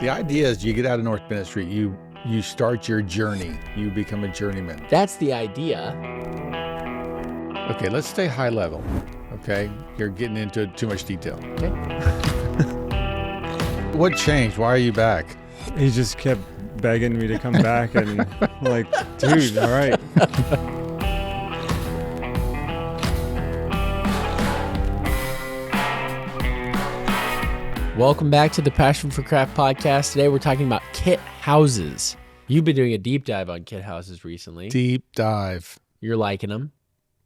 The idea is you get out of North Bennett Street, you start your journey, you become a journeyman. That's the idea. Okay, let's stay high level. Okay, you're getting into too much detail. Okay. What changed? Why are you back? He just kept begging me to come back, and like, dude, all right. Welcome back to the Passion for Craft podcast. Today we're talking about kit houses. You've been doing a deep dive on kit houses recently. Deep dive. You're liking them.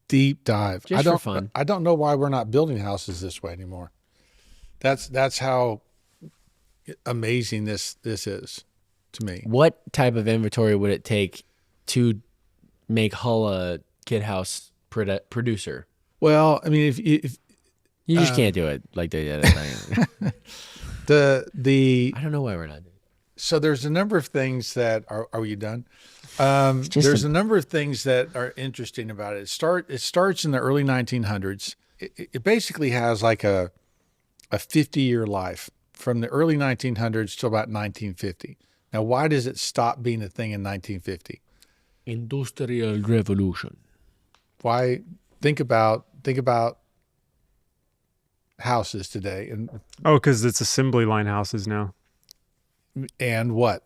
Deep dive. Just for fun. I don't know why we're not building houses this way anymore. That's how amazing this is to me. What type of inventory would it take to make Hull a kit house producer? Well, I mean, if You just can't do it like they did. I don't know why we're not doing it. So there's a number of things that are you done? There's a number of things that are interesting about it. It starts in the early 1900s. It basically has like a 50-year life from the early 1900s to about 1950. Now, why does it stop being a thing in 1950? Industrial Revolution. Why? Think about houses today Because it's assembly line houses now. and what?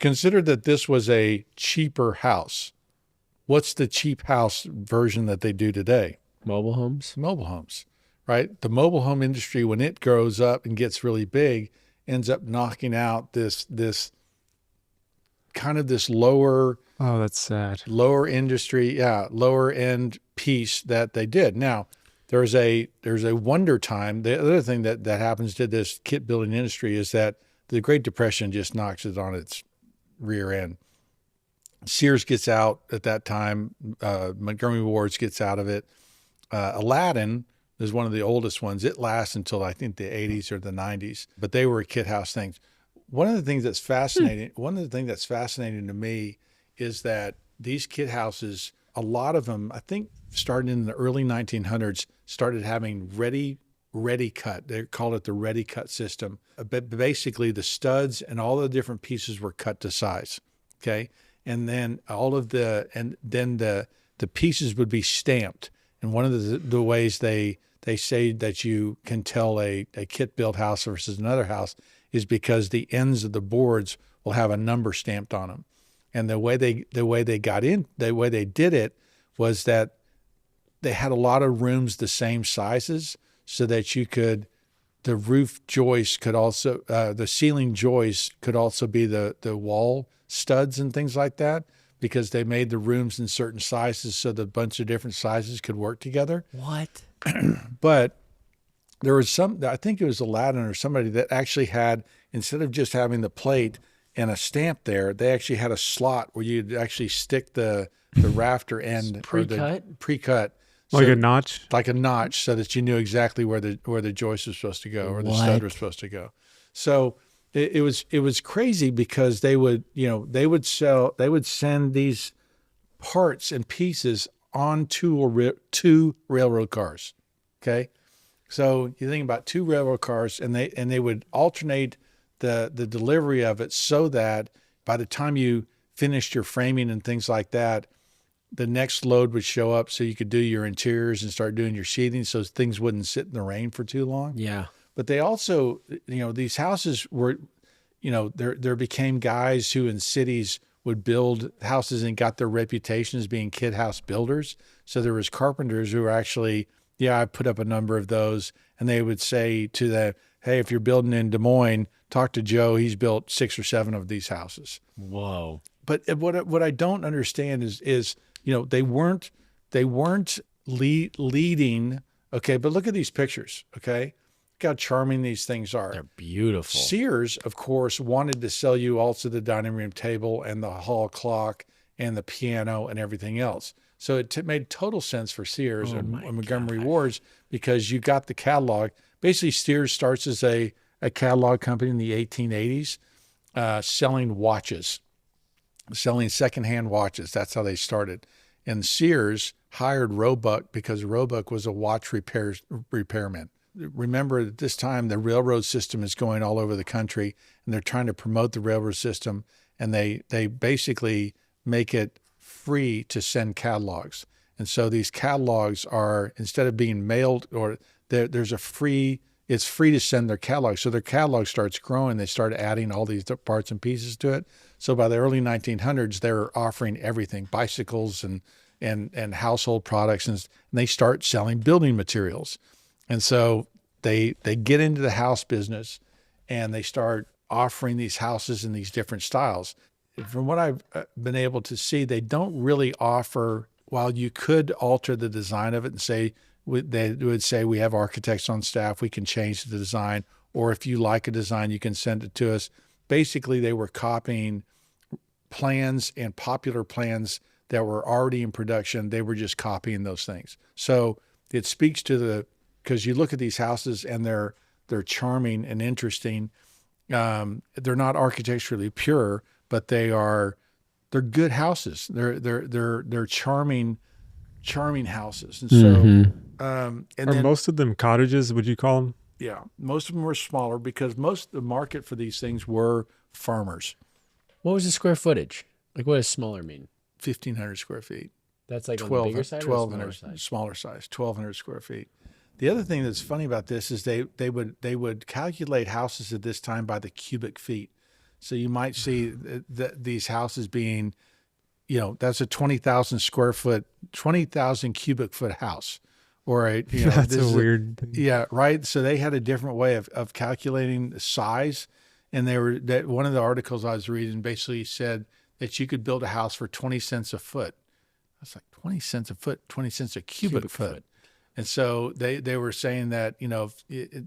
Consider that this was a cheaper house. What's the cheap house version that they do today? Mobile homes? Mobile homes, right? The mobile home industry, when it grows up and gets really big, ends up knocking out this kind of this lower Oh, that's sad. lower industry, lower end piece that they did. Now, there's a wonder time. The other thing that happens to this kit building industry is that the Great Depression just knocks it on its rear end. Sears gets out at that time. Montgomery Ward's gets out of it. Aladdin is one of the oldest ones. It lasts until I think the 80s or the 90s, but they were kit house things. One of the things that's fascinating to me is that these kit houses, a lot of them, I think starting in the early 1900s, started having ready cut. They called it the ready cut system. But basically the studs and all the different pieces were cut to size. Okay. And then the pieces would be stamped. And one of the ways they say that you can tell a kit built house versus another house is because the ends of the boards will have a number stamped on them. And the way they did it was that they had a lot of rooms the same sizes so that the roof joist could also, the ceiling joist could also be the wall studs and things like that, because they made the rooms in certain sizes so that a bunch of different sizes could work together. What? But there was I think it was Aladdin or somebody that actually had, instead of just having the plate and a stamp there, they actually had a slot where you'd actually stick the rafter end pre-cut. Like a notch? Like a notch, so that you knew exactly where the joist was supposed to go or the stud was supposed to go. So it was crazy because they would send these parts and pieces on two railroad cars. Okay. So you think about two railroad cars, and they would alternate the delivery of it so that by the time you finished your framing and things like that, the next load would show up so you could do your interiors and start doing your sheathing so things wouldn't sit in the rain for too long. Yeah. But they also, these houses were, there became guys who in cities would build houses and got their reputation as being kit house builders. So there was carpenters who were actually, I put up a number of those, and they would say to them, hey, if you're building in Des Moines, talk to Joe. He's built 6 or 7 of these houses. Whoa. But what I don't understand is they weren't leading. Okay, but look at these pictures. Okay, look how charming these things are. They're beautiful. Sears, of course, wanted to sell you also the dining room table and the hall clock and the piano and everything else. So it made total sense for Sears and Montgomery Ward's, because you got the catalog. Basically, Sears starts as a catalog company in the 1880s, selling watches, selling secondhand watches. That's how they started. And Sears hired Roebuck because Roebuck was a watch repairman. remember at this time the railroad system is going all over the country, and they're trying to promote the railroad system, and they basically make it free to send catalogs. And so these catalogs are, instead of being mailed, or there's a free, it's free to send their catalog. So their catalog starts growing. They start adding all these parts and pieces to it. So by the early 1900s, they're offering everything, bicycles and household products, and they start selling building materials. And so they get into the house business, and they start offering these houses in these different styles. From what I've been able to see, they don't really offer, while you could alter the design of it and say, they would say, we have architects on staff, we can change the design, or if you like a design, you can send it to us. Basically, they were copying plans and popular plans that were already in production. They were just copying those things. So it speaks to because you look at these houses and they're charming and interesting. They're not architecturally pure, but they're good houses. They're charming houses. And so, and Are then most of them cottages, would you call them? yeah, most of them were smaller because most of the market for these things were farmers. What was the square footage? Like, what does smaller mean? 1,500 square feet. That's like on the bigger side or the smaller side? Smaller size, 1,200 square feet. The other thing that's funny about this is they would calculate houses at this time by the cubic feet. So you might see these houses being, that's a 20,000 square foot, 20,000 cubic foot house, or That's a weird thing. Yeah, right. So they had a different way of calculating the size, and one of the articles I was reading basically said that you could build a house for 20 cents a foot. I was like, 20 cents a foot, 20 cents a cubic foot. And so they were saying that,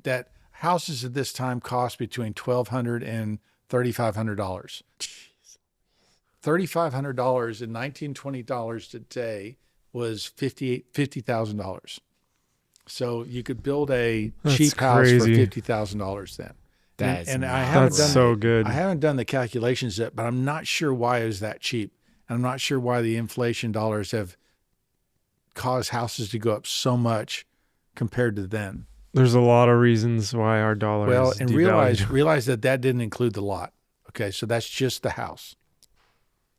that houses at this time cost between $1,200 and $3,500. $3,500 in $1920 today was $50,000. So you could build a cheap house for $50,000 then. That's so good. I haven't done the calculations yet, but I'm not sure why it was that cheap. And I'm not sure why the inflation dollars have caused houses to go up so much compared to then. There's a lot of reasons why our dollar is and devalued. realize that didn't include the lot. Okay, so that's just the house.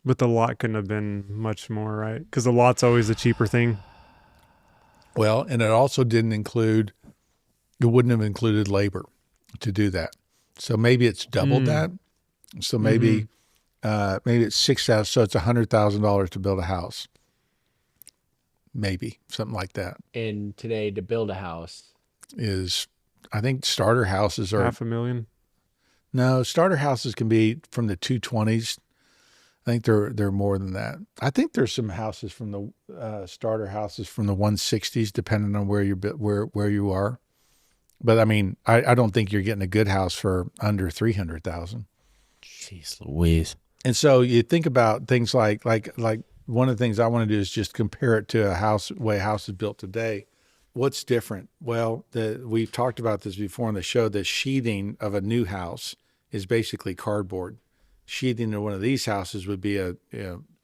But the lot couldn't have been much more, right? Because the lot's always the cheaper thing. Well, and it also it wouldn't have included labor to do that. So maybe it's doubled that. So maybe it's $6,000. So it's $100,000 to build a house. Maybe something like that. And today, to build a house is, I think starter houses are $500,000. No, starter houses can be from the 220s. I think they're more than that. I think there's some houses from the starter houses from the 160s, depending on where you are. But I mean, I don't think you're getting a good house for under 300,000. Jeez Louise. And so you think about things like one of the things I want to do is just compare it to way a house is built today. What's different? Well, we've talked about this before on the show. The sheathing of a new house is basically cardboard. Sheathing in one of these houses would be a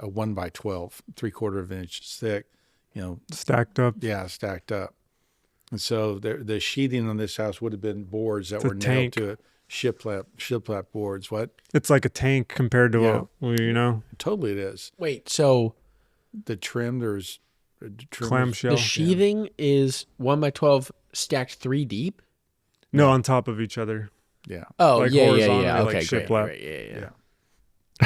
1x12, 3/4 of an inch thick, Stacked up. Yeah, stacked up. And so the sheathing on this house would have been boards that were nailed tank. to it, shiplap boards. What? It's like a tank compared to Totally it is. Wait, so The trim, there's clamshell. the sheathing is 1x12 stacked 3 deep? No, on top of each other. Yeah. Oh, Like yeah. horizontally, like Okay, great, shiplap. great. Yeah. Yeah.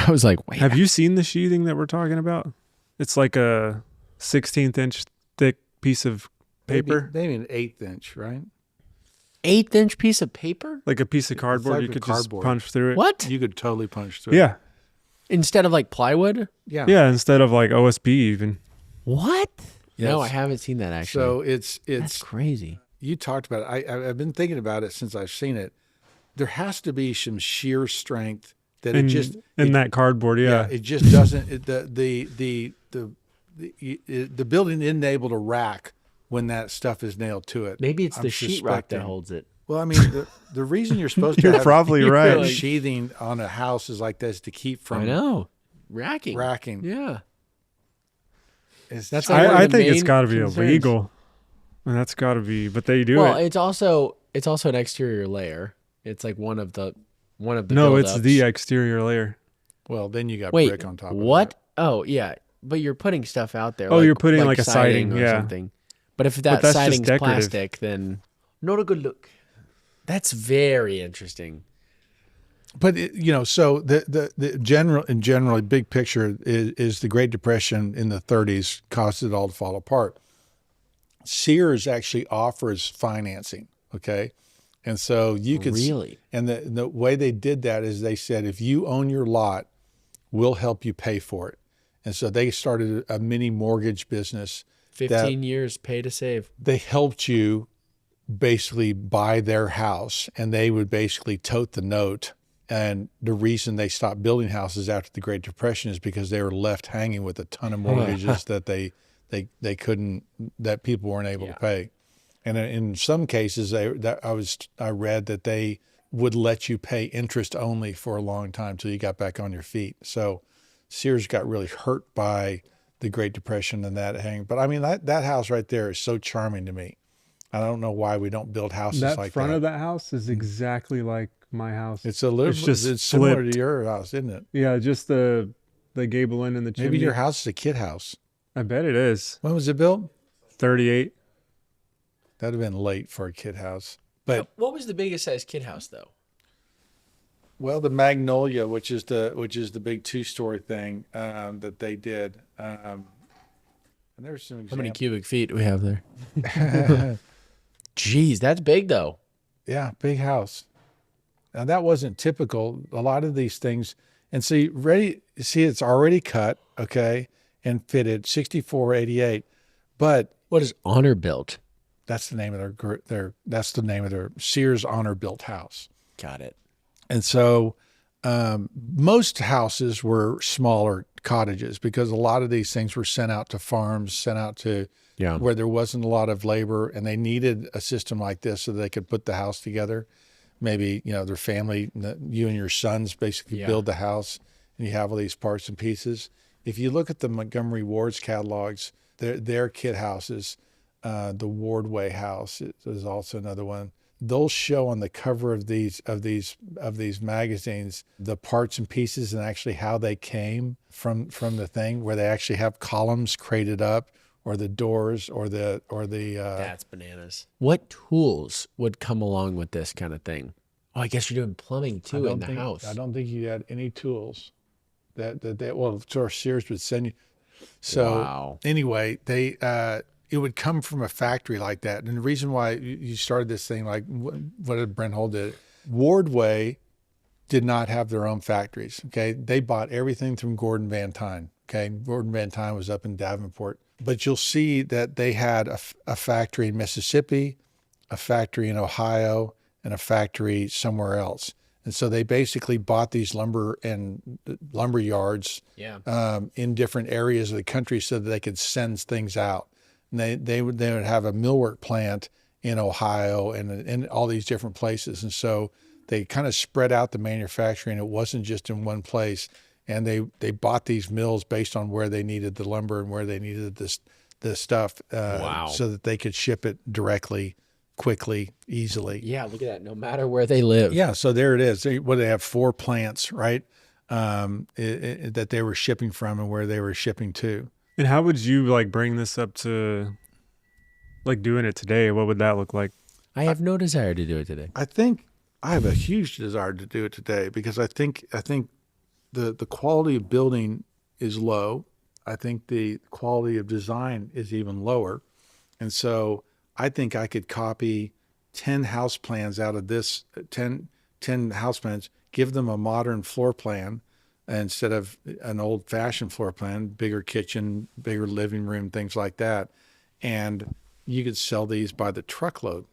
I was like, wait. Have you seen the sheathing that we're talking about? It's like a 16th inch thick piece of paper. Maybe an 1/8 inch, right? 1/8 piece of paper? Like a piece of cardboard. like You a could cardboard. just punch through it. What? You could totally punch through it. Yeah. Instead of like plywood? Yeah. Yeah, instead of like OSB even. What? Yes. No, I haven't seen that actually. So That's it's crazy. you talked about it. I've been thinking about it since I've seen it. There has to be some sheer strength that In that cardboard, yeah. it just doesn't. The building isn't able to rack when that stuff is nailed to it. Maybe it's I'm the sheetrock that suspecting. holds it. Well, I mean, the reason you're supposed to You're have probably right. sheathing on a house is like this to keep from I know. Racking. racking. Yeah. It's- That's like one I of the think it's main got to be concerns. illegal. And that's got to be, but they do Well, it. it's also an exterior layer. It's like one of the No, it's buildups. the exterior layer. Well, then you got Wait, brick on top what? of that. Oh, yeah. But you're putting stuff out there. Oh, like, you're putting like a siding, or yeah. something. But if But that that's just siding's decorative. plastic, then not a good look. That's very interesting. But so the generally big picture is the Great Depression in the 30s caused it all to fall apart. Sears actually offers financing, okay, and so you could Really? and the way they did that is they said if you own your lot, we'll help you pay for it, and so they started a mini mortgage business. 15 years pay to save. They helped you basically buy their house, and they would basically tote the note. And the reason they stopped building houses after the Great Depression is because they were left hanging with a ton of mortgages that they couldn't, that people weren't able to pay. And in some cases, I read that they would let you pay interest only for a long time till you got back on your feet. So Sears got really hurt by the Great Depression and that hang. But I mean, that house right there is so charming to me. I don't know why we don't build houses That like front that. of that house is exactly like my house. It's a little, just it's similar flipped. to your house, isn't it? Yeah, just the gable end and the chimney. Maybe your house is a kid house. I bet it is. When was it built? 38. That'd have been late for a kid house. But What was the biggest size kid house, though? well, the Magnolia, which is the big 2-story thing that they did. And there's some examples. How many cubic feet we have there? Jeez, that's big, though. Yeah, big house. Now that wasn't typical. A lot of these things, and see, it's already cut, okay, and fitted 6488, but What is honor built? that's the name of their Sears Honor Built house. Got it. And so most houses were smaller cottages because a lot of these things were sent out to farms, sent out to where there wasn't a lot of labor, and they needed a system like this so they could put the house together. Maybe, their family, you and your sons basically build the house, and you have all these parts and pieces. If you look at the Montgomery Ward's catalogs, their kit houses, the Wardway house is also another one. They'll show on the cover of these magazines the parts and pieces and actually how they came from the thing, where they actually have columns crated up, or the doors, or the That's bananas. What tools would come along with this kind of thing? Oh, I guess you're doing plumbing too in the house. I don't think you had any tools that Sears would send you. So anyway, it would come from a factory like that. And the reason why you started this thing, like what did Brent Hole did? Wardway did not have their own factories. Okay, they bought everything from Gordon Van Tyne. Okay, Gordon Van Tyne was up in Davenport, but you'll see that they had a factory in Mississippi, a factory in Ohio, and a factory somewhere else. And so they basically bought these lumber yards in different areas of the country so that they could send things out. And they would have a millwork plant in Ohio and in all these different places. And so they kind of spread out the manufacturing. It wasn't just in one place. And they bought these mills based on where they needed the lumber and where they needed the stuff so that they could ship it directly, quickly, easily. Yeah, look at that. No matter where they live. Yeah, so there it is. They have 4 plants, right, that they were shipping from and where they were shipping to. And how would you bring this up to doing it today? What would that look like? I have no desire to do it today. I think I have a huge desire to do it today because I think the quality of building is low. I think the quality of design is even lower. And so I think I could copy 10 house plans out of this, 10 house plans, give them a modern floor plan instead of an old-fashioned floor plan, bigger kitchen, bigger living room, things like that. And you could sell these by the truckload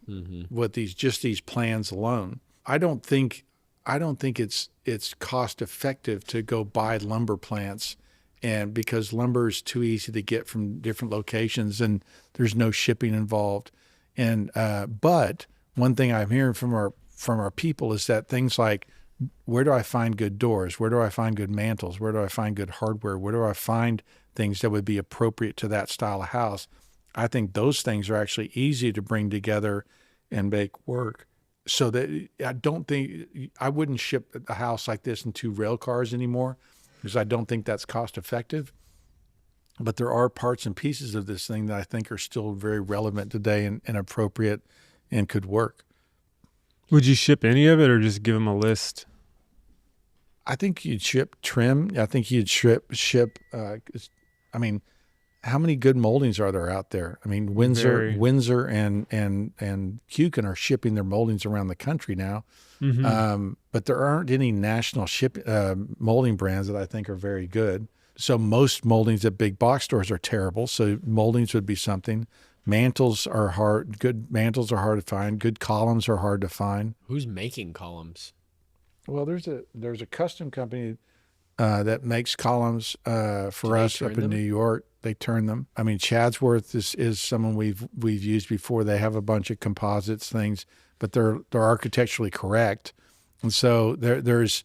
with these plans alone. I don't think it's cost effective to go buy lumber plants, and because lumber is too easy to get from different locations and there's no shipping involved. And but one thing I'm hearing from our people is that things like, where do I find good doors? Where do I find good mantles? Where do I find good hardware? Where do I find things that would be appropriate to that style of house? I think those things are actually easy to bring together and make work. So that I don't think I wouldn't ship a house like this in 2 rail cars anymore, because I don't think that's cost effective. But there are parts and pieces of this thing that I think are still very relevant today and appropriate and could work. Would you ship any of it or just give them a list? I think you'd ship trim. I think you'd ship. I mean, how many good moldings are there out there? I mean, Windsor and Kukin are shipping their moldings around the country now. But there aren't any national molding brands that I think are very good. So most moldings at big box stores are terrible. So moldings would be something. Mantles are hard. Good mantles are hard to find. Good columns are hard to find. Who's making columns? Well, there's a custom company that makes columns for us up in New York. They turn them. I mean, Chadsworth is someone we've used before. They have a bunch of composites things, but they're architecturally correct. And so there's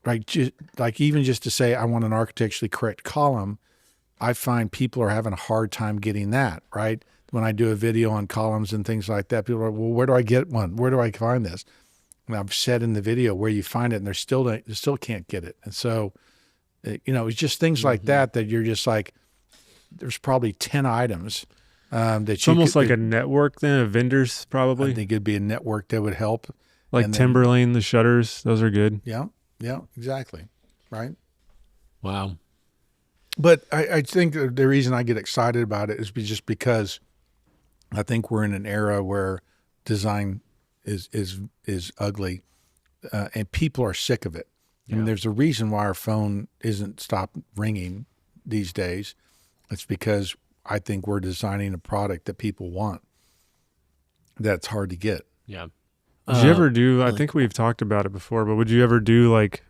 like even just to say I want an architecturally correct column, I find people are having a hard time getting that right. When I do a video on columns and things like that, people are, well, where do I get one? Where do I find this? And I've said in the video where you find it, and they still can't get it. And so, it's just things like that you're just like, there's probably 10 items that it's almost like a network then of vendors probably. I think it'd be a network that would help. Like Timberlane, the shutters, those are good. Yeah, exactly. Right. Wow. But I think the reason I get excited about it is just because I think we're in an era where design is ugly, and people are sick of it. Yeah. I mean, there's a reason why our phone isn't stopped ringing these days. It's because I think we're designing a product that people want that's hard to get. Yeah. Would you ever do, I think we've talked about it before, but would you ever do like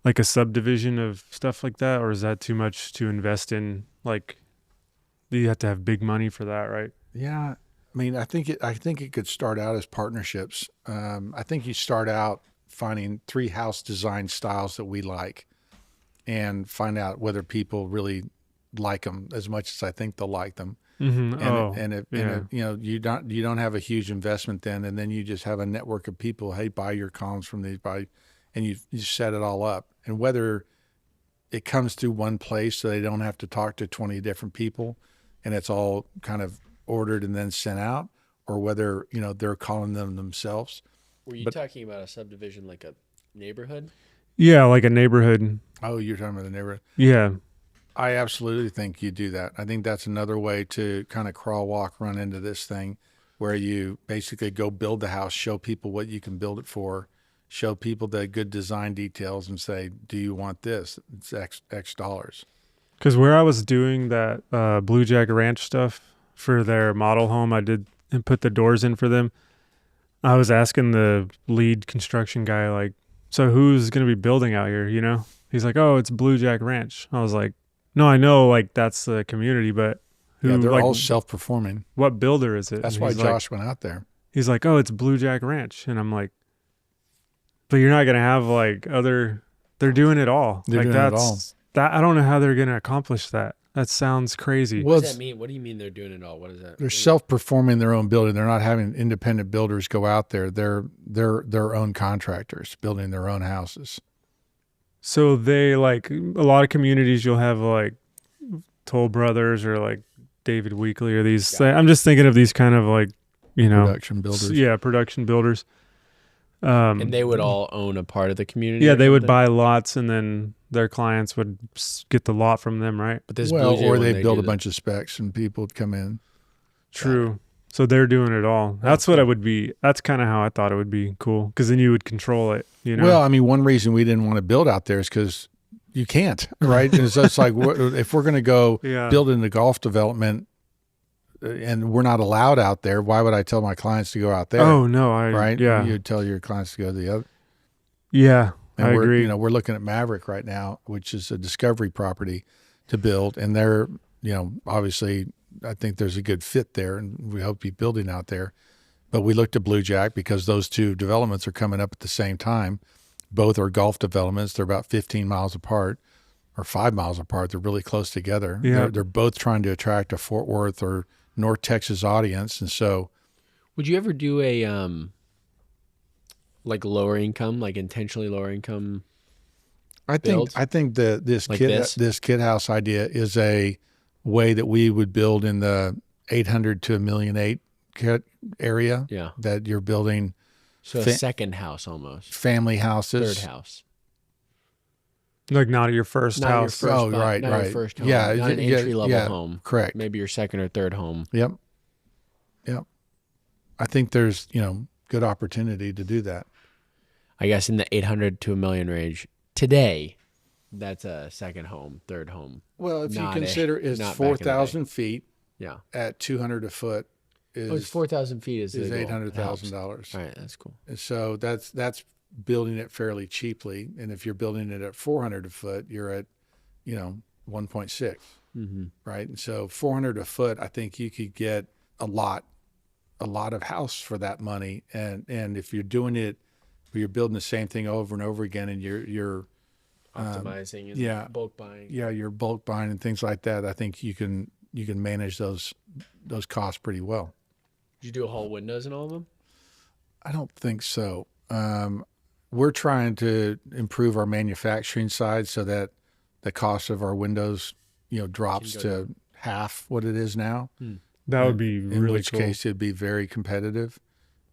a subdivision of stuff like that? Or is that too much to invest in? Like, you have to have big money for that, right? Yeah. I mean, I think it could start out as partnerships. I think you start out finding 3 house design styles that we like and find out whether people really like them as much as I think they'll like them. Mm-hmm. You don't have a huge investment then, and then you just have a network of people. Hey, buy your columns from these, and you set it all up. And whether it comes through one place so they don't have to talk to 20 different people, and it's all kind of ordered and then sent out, or whether they're calling them themselves. Were you talking about a subdivision like a neighborhood? Yeah, like a neighborhood. Oh, you're talking about the neighborhood. Yeah. I absolutely think you do that. I think that's another way to kind of crawl, walk, run into this thing where you basically go build the house, show people what you can build it for, show people the good design details and say, do you want this? It's X dollars. Because where I was doing that Blue Jack Ranch stuff for their model home, I did and put the doors in for them. I was asking the lead construction guy, like, so who's going to be building out here, He's like, oh, it's Blue Jack Ranch. I was like, no, I know, like, that's the community, but who? Yeah, they're like, all self-performing. What builder is it? That's and why Josh went out there. He's like, oh, it's Blue Jack Ranch. And I'm like, but you're not going to have, like, they're doing it all. They're like, doing it all. I don't know how they're going to accomplish that. That sounds crazy. What does that mean? What do you mean they're doing it all? What is that? They're self-performing their own building. They're not having independent builders go out there. They're their own contractors building their own houses. So they, like, a lot of communities you'll have like Toll Brothers or like David Weekley or these. Yeah. I'm just thinking of these kind of like, production builders. Yeah, production builders. And they would all own a part of the community. Yeah, they would buy lots, and then their clients would get the lot from them, right? But this or they build a bunch of specs and people would come in. True. So they're doing it all. That's what I would be. That's kind of how I thought it would be cool, because then you would control it. Well, I mean, one reason we didn't want to build out there is because you can't, right? And so it's like, if we're going to go build in the golf development and we're not allowed out there, why would I tell my clients to go out there? Oh, no. Right? Yeah. You'd tell your clients to go to the other. Yeah, and I agree. We're looking at Maverick right now, which is a discovery property to build. And they're, obviously, I think there's a good fit there, and we hope to be building out there. But we looked at Blue Jack because those 2 developments are coming up at the same time. Both are golf developments. They're about 15 miles apart, or 5 miles apart. They're really close together. Yeah. They're both trying to attract a Fort Worth or North Texas audience. And so, Would you ever do a like lower income, like intentionally lower income? I build? think this Like kid this? this kid house idea is a way that we would build in the 800 to a million eight area. Yeah. That you're building So a Fa- second house almost. family houses. Third house. Like not your first Not your house. first Oh, not right, your right. first home. Yeah, Not an yeah, entry level yeah, home. correct. Maybe your second or third home. Yep. I think there's good opportunity to do that. I guess in the 800 to a million range today, that's a second home, third home. Well, if Not you consider it's not back in the day. 4,000 feet Yeah. at 200 a foot Oh, it's is 4,000 feet is is the goal. $800,000. All right, that's cool. And so that's building it fairly cheaply. And if you're building it at 400 a foot, you're at 1.6, Mm-hmm. right? And so 400 a foot, I think you could get a lot of house for that money. And if you're doing it, where you're building the same thing over and over again, and you're Optimizing and yeah. bulk buying. you're bulk buying and things like that, I think you can manage those costs pretty well. Did you do whole windows in all of them? I don't think so. We're trying to improve our manufacturing side so that the cost of our windows, drops Can to go half what it is now. That would be In really which cool. case it'd be very competitive,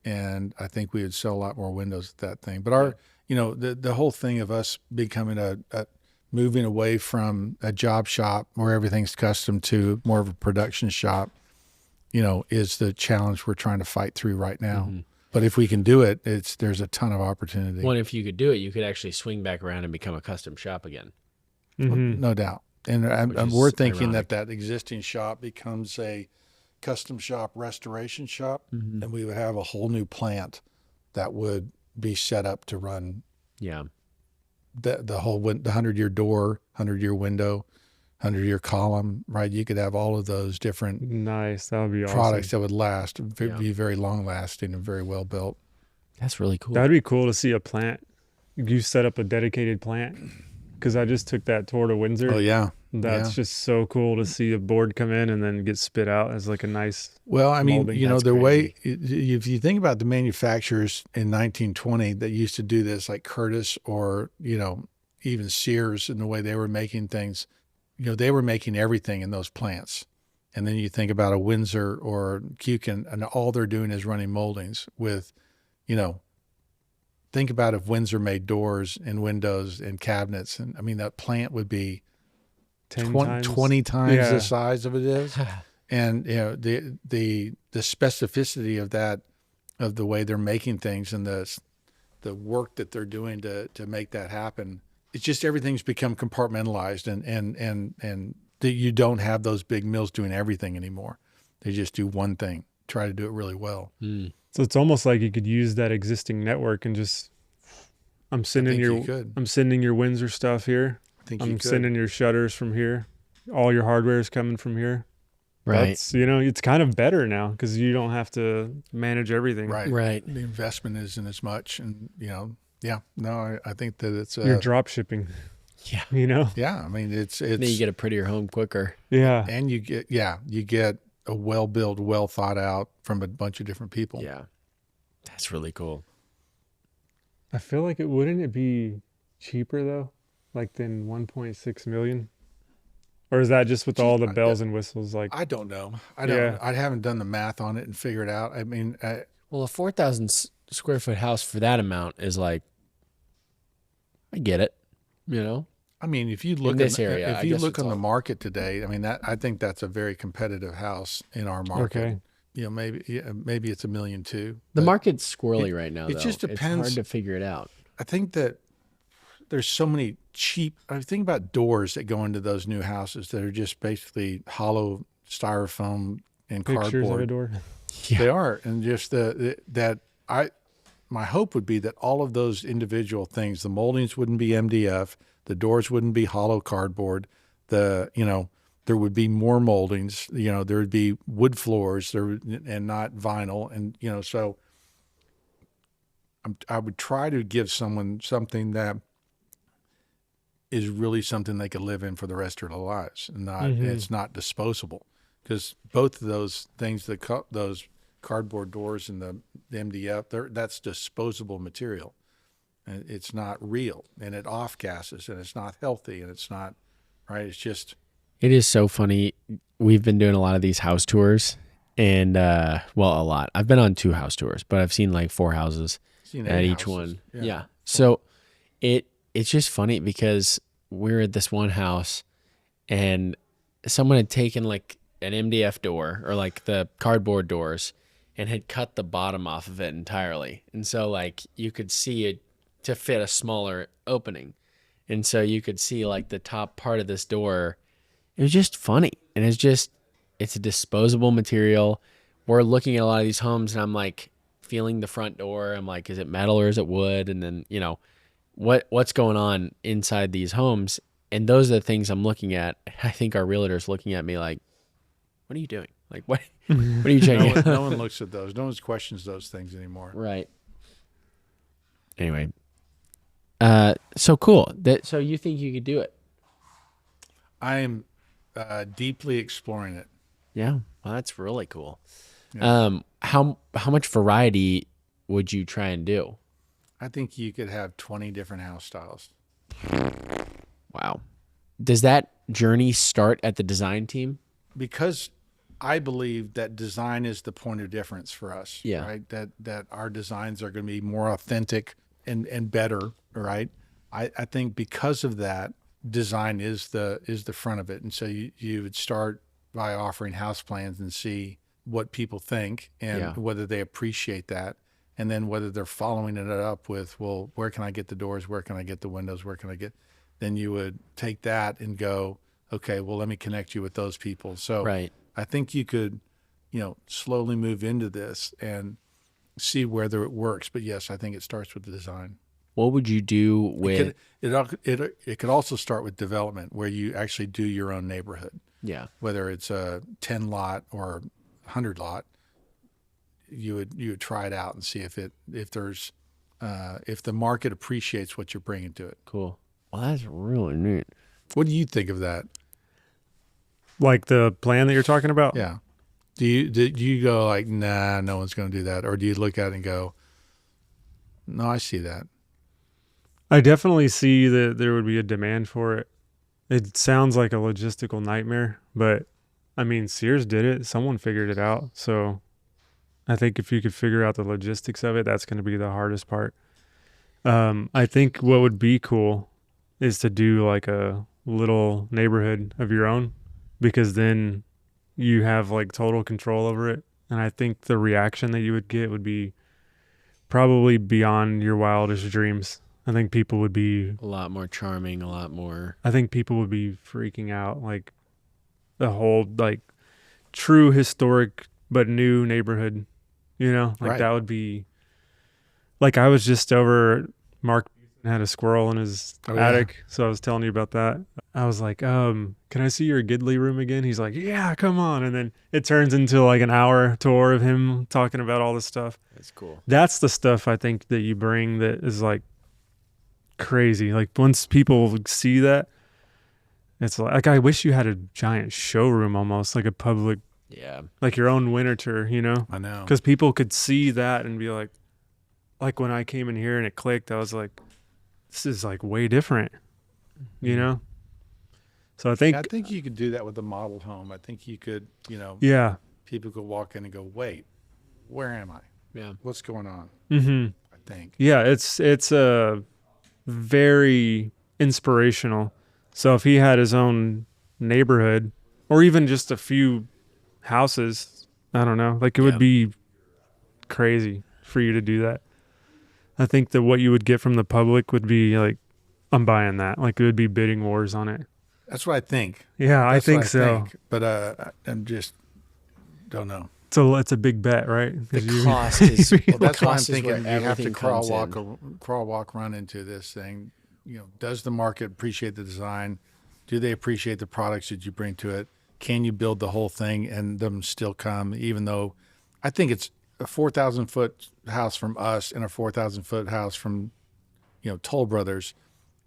and I think we would sell a lot more windows at that thing. But our, the whole thing of us becoming a moving away from a job shop where everything's custom to more of a production shop, is the challenge we're trying to fight through right now. Mm-hmm. But if we can do it, there's a ton of opportunity. Well, if you could do it, you could actually swing back around and become a custom shop again. Mhm. No doubt. And Which is we're thinking ironic. that existing shop becomes a custom shop restoration shop, Mm-hmm. and we would have a whole new plant that would be set up to run Yeah. the whole the 100-year door, 100-year window, 100-year column, right? You could have all of those different Nice. That would be awesome. products that would last, Yeah. be very long lasting and very well built. That's really cool. That'd be cool to see a plant. You set up a dedicated plant. Because I just took that tour to Windsor. Oh yeah. That's just so cool to see a board come in and then get spit out as like a nice. Well, I mean, molding. That's the way, if you think about the manufacturers in 1920 that used to do this, like Curtis or, even Sears, and the way they were making things, they were making everything in those plants. And then you think about a Windsor or Kukin, and all they're doing is running moldings with, think about if Windsor made doors and windows and cabinets. And I mean, that plant would be 10 20 times Yeah. the size of it is. And the specificity of that, of the way they're making things and the work that they're doing to make that happen, it's just everything's become compartmentalized, and that you don't have those big mills doing everything anymore. They just do one thing, try to do it really well. Mm. So it's almost like you could use that existing network and just. I'm sending think you could. I'm sending your Windsor stuff here. I think you I'm could. sending your shutters from here. All your hardware is coming from here. Right. That's, it's kind of better now because you don't have to manage everything. Right. Right. The investment isn't as much, and I think that it's You're drop shipping. Yeah. yeah. I mean, it's Then you get a prettier home quicker. Yeah. and you get a well built, well thought out from a bunch of different people. Yeah. That's really cool. I feel like wouldn't it be cheaper though, like than 1.6 million? Or is that just with all the bells and whistles? Like, I don't know. Yeah. I haven't done the math on it and figured out. I mean, Well, a 4,000 square foot house for that amount is like, I get it, if you look this area, I if you guess look it's on the all- market today, I mean, I think that's a very competitive house in our market. okay. Maybe it's $1.2 million. The but market's squirrely right now, it though. just It's depends. hard to figure it out. I think that there's so many cheap. I think about doors that go into those new houses that are just basically hollow styrofoam and Pictures of a cardboard. door. Yeah. They are, and just my hope would be that all of those individual things, the moldings wouldn't be MDF, the doors wouldn't be hollow cardboard, there would be more moldings, there would be wood floors and not vinyl, and so I would try to give someone something that is really something they could live in for the rest of their lives, and not it's not disposable, because both of those things, those cardboard doors and the MDF, that's disposable material, and it's not real, and it off gases, and it's not healthy, and it's not right. It's just It is so funny. We've been doing a lot of these house tours, and well, a lot. I've been on 2 house tours, but I've seen like 4 houses seen at eight each houses. one. Yeah. So it's just funny because we're at this one house, and someone had taken like an MDF door or like the cardboard doors and had cut the bottom off of it entirely. And so like you could see it to fit a smaller opening. And so you could see like the top part of this door. It was just funny. And it's a disposable material. We're looking at a lot of these homes, and I'm like feeling the front door. I'm like, is it metal or is it wood? And then, what's going on inside these homes? And those are the things I'm looking at. I think our realtor's looking at me like, what are you doing? Like, what are you checking? No one looks at those. No one questions those things anymore. Right. Anyway. So cool. So you think you could do it? I am deeply exploring it. Yeah. Well, that's really cool. Yeah. How much variety would you try and do? I think you could have 20 different house styles. Wow. Does that journey start at the design team? Because I believe that design is the point of difference for us. Yeah. Right. That our designs are going to be more authentic and better. Right. I think because of that, design is the front of it. And so you would start by offering house plans and see what people think and whether they appreciate that. And then whether they're following it up with, well, where can I get the doors? Where can I get the windows? Where can I get? Then you would take that and go, okay, well, let me connect you with those people. So Right. I think you could, slowly move into this and see whether it works. But yes, I think it starts with the design. What would you do with? It could also start with development, where you actually do your own neighborhood, Yeah. whether it's a 10 lot or 100 lot. You would try it out and see if the market appreciates what you're bringing to it. Cool. Well, that's really neat. What do you think of that? Like the plan that you're talking about? Yeah. Do you go like, nah, no one's going to do that, or do you look at it and go, no, I see that? I definitely see that there would be a demand for it. It sounds like a logistical nightmare, but I mean, Sears did it. Someone figured it out. So I think if you could figure out the logistics of it, that's going to be the hardest part. I think what would be cool is to do like a little neighborhood of your own, because then you have like total control over it. And I think the reaction that you would get would be probably beyond your wildest dreams. I think people would be A lot more charming, a lot more. I think people would be freaking out, like the whole like true historic but new neighborhood, like Right. that would be like, I was just over Mark had a squirrel in his attic, so I was telling you about that. I was like, can I see your Gidley room again? He's like, yeah, come on. And then it turns into like an hour tour of him talking about all this stuff. That's cool. That's the stuff I think that you bring that is like crazy. Like once people see that, it's like I wish you had a giant showroom, almost like a public, Yeah. like your own winter tour, I know. because people could see that and be like when I came in here and it clicked, I was like, this is like way different, So I think you could do that with a model home. I think you could, yeah. people could walk in and go, wait, where am I? Yeah. What's going on? Mm-hmm. I think. Yeah, it's very inspirational. So if he had his own neighborhood, or even just a few houses, I don't know, like it would be crazy for you to do that. I think that what you would get from the public would be like, I'm buying that. Like it would be bidding wars on it. That's what I think. Yeah, I That's think what so. think. But I'm just don't know. So it's a big bet, right? The cost is. Well, that's the why I'm cost is thinking where you have to everything crawl, comes in. walk, run into this thing. Does the market appreciate the design? Do they appreciate the products that you bring to it? Can you build the whole thing and them still come? Even though I think it's a 4,000 foot house from us and a 4,000 foot house from, Toll Brothers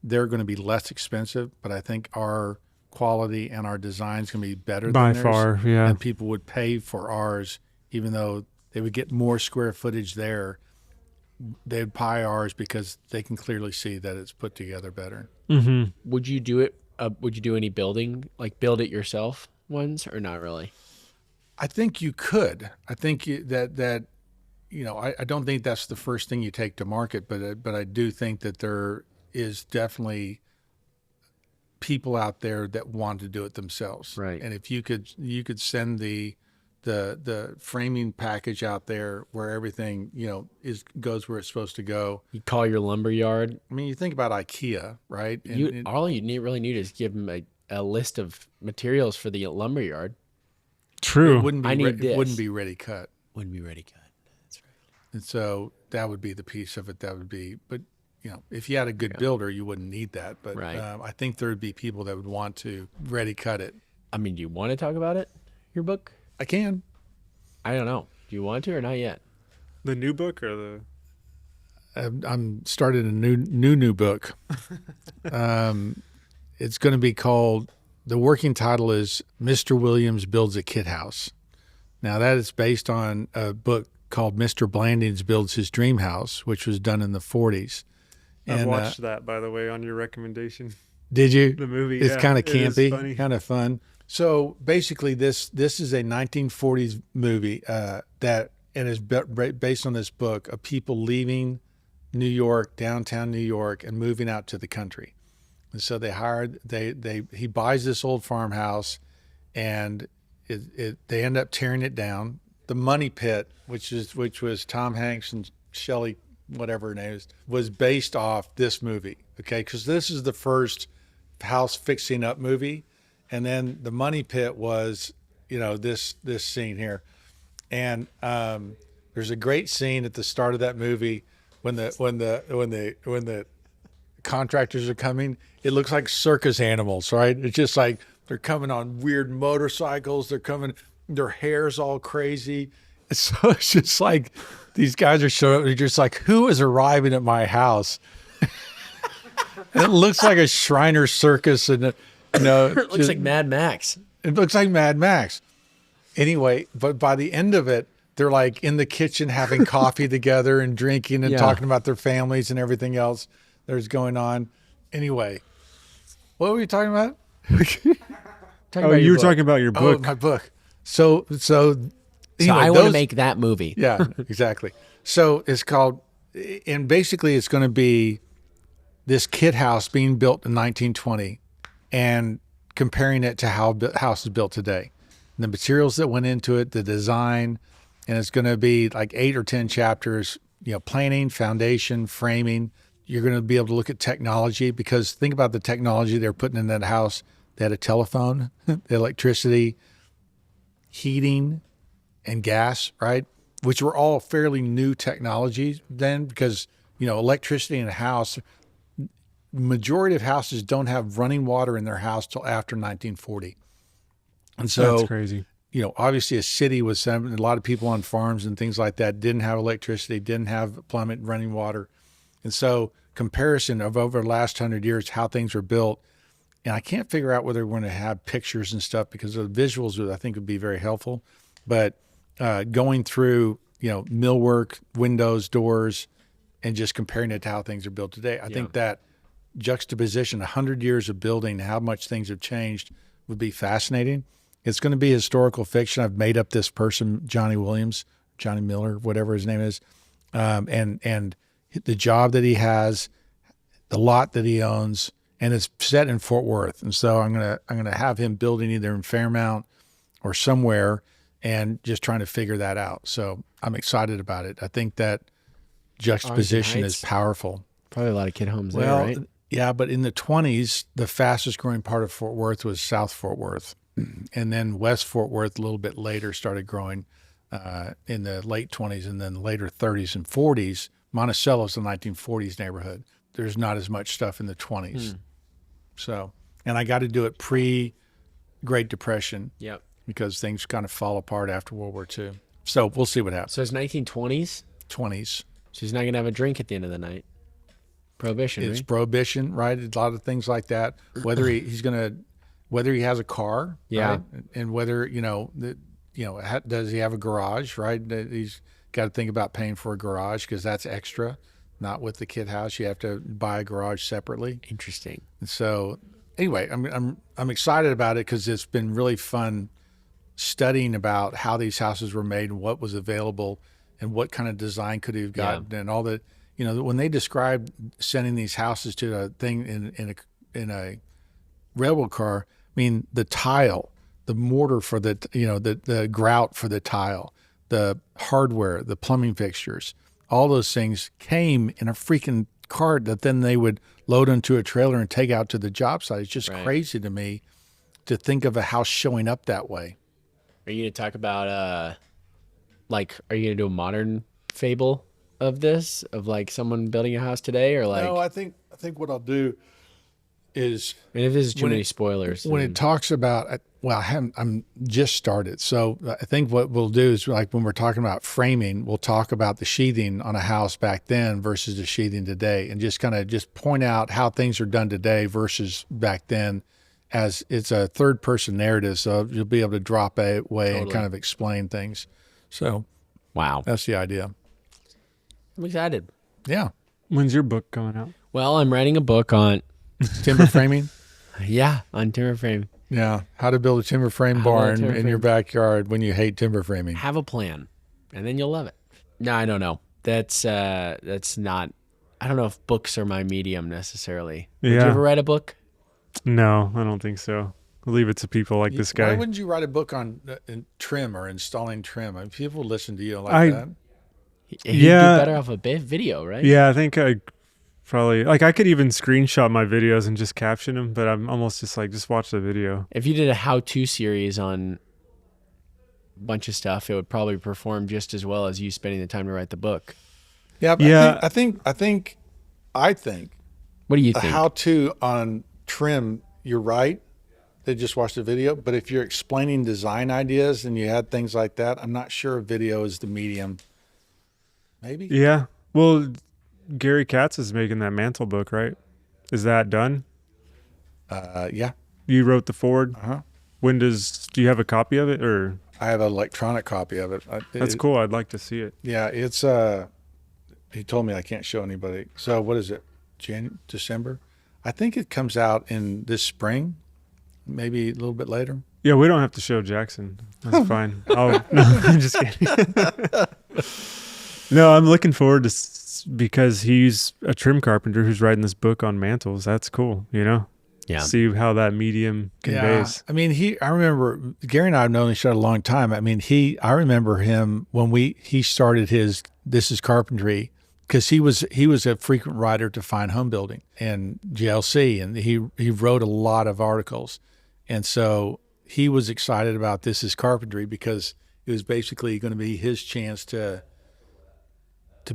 they're going to be less expensive, but I think our quality and our design is going to be better By than theirs. far, yeah. And people would pay for ours, even though they would get more square footage there. They'd buy ours because they can clearly see that it's put together better. Mm-hmm. Would you do it? Would you do any building, like build it yourself ones, or not really? I think you could. I think that I don't think that's the first thing you take to market, but I do think that there is definitely people out there that want to do it themselves. Right. And if you could send the framing package out there where everything goes where it's supposed to go. You call your lumber yard. I mean, you think about IKEA, right? And All you really need is give them a list of materials for the lumber yard. True. it wouldn't be I need this. it wouldn't be ready cut. Wouldn't be ready cut. That's right. And so that would be the piece of it that would be, but if you had a good builder, you wouldn't need that. But Right. I think there would be people that would want to ready cut it. I mean, do you want to talk about it? Your book? I can. I don't know. Do you want to or not yet? The new book or the? I'm starting a new book. It's going to be called. The working title is Mr. Williams Builds a Kit House. Now that is based on a book called Mr. Blandings Builds His Dream House, which was done in the 40s. I And, watched that, by the way, on your recommendation. Did you? The movie. It's yeah, kind of it is campy, funny. kind of fun. So basically, this is a 1940s movie that is based on this book of people leaving New York, downtown New York, and moving out to the country. And so he buys this old farmhouse, and they end up tearing it down. The Money Pit, which was Tom Hanks and Shelley, whatever her name is, was based off this movie. Okay, because this is the first house fixing up movie, and then the Money Pit was this scene here, and there's a great scene at the start of that movie when the contractors are coming. It looks like circus animals, right? It's just like they're coming on weird motorcycles. They're coming, their hair's all crazy. So it's just like these guys are showing up. They're just like, who is arriving at my house? And it looks like a Shriner circus, and It looks like Mad Max. It looks like Mad Max. Anyway, but by the end of it, they're like in the kitchen having coffee together and drinking and Yeah. talking about their families and everything else that's going on. Anyway, what were we talking about? Oh, you were talking about your book. Oh, my book. So So anyway, I want to those- make that movie. Yeah, exactly. So it's called, and basically it's going to be this kit house being built in 1920 and comparing it to how house is built today. The materials that went into it, the design, and it's going to be like 8 or 10 chapters, planning, foundation, framing. You're going to be able to look at technology, because think about the technology they're putting in that house. They had a telephone, electricity, heating, and gas, right? Which were all fairly new technologies then, because, electricity in a house, majority of houses don't have running water in their house till after 1940. And so, That's crazy. Obviously a city was a lot of people on farms and things like that didn't have electricity, didn't have plumbing, running water. And so comparison of over the last 100 years, how things were built. And I can't figure out whether we're going to have pictures and stuff, because the visuals I think would be very helpful. But going through, millwork, windows, doors, and just comparing it to how things are built today, I think that juxtaposition, 100 years of building, how much things have changed, would be fascinating. It's going to be historical fiction. I've made up this person, Johnny Miller, whatever his name is, and the job that he has, the lot that he owns, and it's set in Fort Worth. And so I'm gonna have him building either in Fairmount or somewhere, and just trying to figure that out. So I'm excited about it. I think that juxtaposition is Heights. powerful. Probably a lot of kid homes Well, there, right? yeah, but in the 20s, the fastest growing part of Fort Worth was South Fort Worth. And then West Fort Worth a little bit later started growing in the late 20s, and then later 30s and 40s. Monticello's the 1940s neighborhood. There's not as much stuff in the 20s. So, and I got to do it pre-Great Depression, Yep. because things kind of fall apart after World War II. So we'll see what happens. So it's 1920s. 20s. She's not going to have a drink at the end of the night. Prohibition, It's right? prohibition, right? A lot of things like that. Whether whether he has a car, Yeah. right? And whether does he have a garage, right? That he's got to think about paying for a garage because that's extra. Not with the kid house, you have to buy a garage separately. Interesting. And so, anyway, I'm excited about it because it's been really fun studying about how these houses were made and what was available and what kind of design could he have gotten and all that. When they described sending these houses to a thing in a railroad car, I mean the tile, the mortar for the grout for the tile, the hardware, the plumbing fixtures, all those things came in a freaking cart that then they would load into a trailer and take out to the job site. It's just crazy to me to think of a house showing up that way. Are you going to talk about, are you going to do a modern fable of this, of like someone building a house today, or like? No, I think what I'll do is, I mean, if this is too many spoilers, when then- it talks about, I'm just started. So I think what we'll do is, like when we're talking about framing, we'll talk about the sheathing on a house back then versus the sheathing today, and just kind of just point out how things are done today versus back then, as it's a third person narrative. So you'll be able to drop away and kind of explain things. So wow, that's the idea. I'm excited. Yeah. When's your book coming out? Well, I'm writing a book on, Timber framing. on timber frame. Yeah. How to build a timber frame barn in your backyard when you hate timber framing. Have a plan, and then you'll love it. No, I don't know. That's not. I don't know if books are my medium necessarily. Would you ever write a book? No, I don't think so. I'll leave it to people like this guy. Why wouldn't you write a book on trim or installing trim? I mean, people listen to you like that. He'd do better off a video, right? Yeah, I think I probably, I could even screenshot my videos and just caption them, but I'm almost just like, just watch the video. If you did a how-to series on a bunch of stuff, it would probably perform just as well as you spending the time to write the book. Yeah, but I think. What do you A think? how-to on trim, you're right. They just watched the video, but if you're explaining design ideas and you had things like that, I'm not sure video is the medium. Maybe. Yeah. Well, Gary Katz is making that mantle book, right? Is that done? Yeah. You wrote the forward. Uh-huh. Do you have a copy of it, or? I have an electronic copy of it. That's cool. I'd like to see it. Yeah, it's he told me I can't show anybody. So what is it? December? I think it comes out in this spring, maybe a little bit later. Yeah, we don't have to show Jackson. That's fine. No, I'm just kidding. No, I'm looking forward to because he's a trim carpenter who's writing this book on mantles. That's cool, Yeah. See how that medium conveys. Yeah. I mean, I remember Gary and I have known each other a long time. I mean, I remember him when he started his This Is Carpentry, because he was a frequent writer to Fine Home Building and GLC, and he wrote a lot of articles, and so he was excited about This Is Carpentry because it was basically going to be his chance to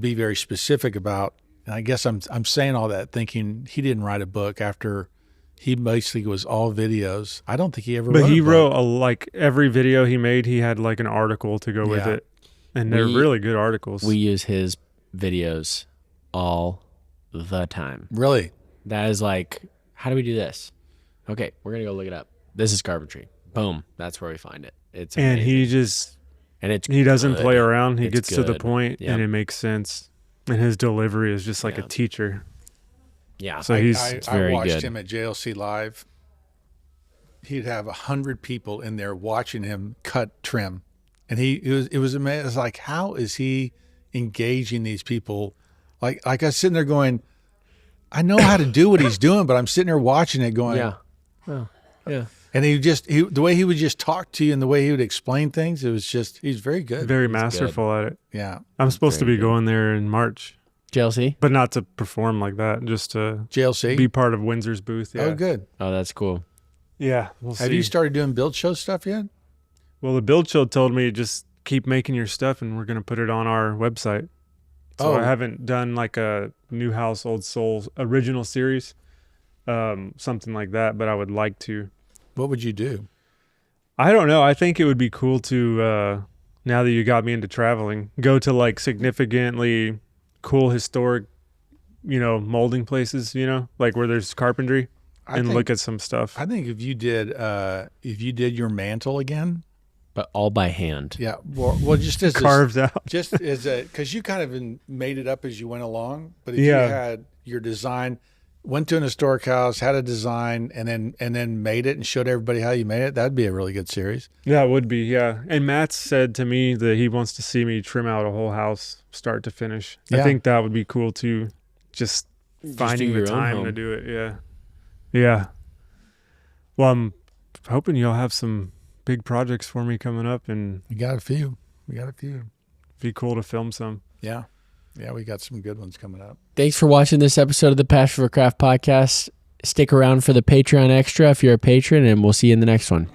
be very specific about. And I guess I'm saying all that thinking he didn't write a book after he basically was all videos. I don't think he ever. But he wrote like every video he made, he had like an article to go with it, and they're really good articles. We use his videos all the time. Really? That is like, how do we do this? Okay, we're gonna go look it up. This is carpentry. Boom. That's where we find it. It's amazing. And he doesn't play around. He gets to the good. point, and it makes sense. And his delivery is just like a teacher. Yeah. So I very watched good. him at JLC Live. He'd have 100 people in there watching him cut trim, and it was amazing. It was like, how is he engaging these people? Like I was sitting there going, I know how to do what he's doing, but I'm sitting there watching it going, Yeah. Oh, yeah. And the way he would just talk to you and the way he would explain things, he's very good. Very masterful at it. Yeah. I'm supposed to be Very good. going there in March, JLC? but not to perform like that, just to JLC? be part of Windsor's booth. Yeah. Oh, good. Oh, that's cool. Yeah. We'll see. Have you started doing build show stuff yet? Well, the build show told me just keep making your stuff, and we're going to put it on our website. So I haven't done like a New House Old Soul original series, something like that, but I would like to. What would you do? I don't know. I think it would be cool to, now that you got me into traveling, go to like significantly cool historic molding places, like where there's carpentry, and look at some stuff. I think if you did your mantle again, But all by hand. yeah, well just as Carved out. just as a, because you kind of made it up as you went along. But if you Yeah. had your design, went to an historic house, had a design, and then made it and showed everybody how you made it, that'd be a really good series. That would be, yeah. And Matt said to me that he wants to see me trim out a whole house, start to finish. I Yeah. think that would be cool too. Just finding do the your own time home. to do it. Yeah. Yeah. Well, I'm hoping you'll have some big projects for me coming up, and We got a few. be cool to film some. Yeah, we got some good ones coming up. Thanks for watching this episode of the Passion for Craft podcast. Stick around for the Patreon extra if you're a patron, and we'll see you in the next one.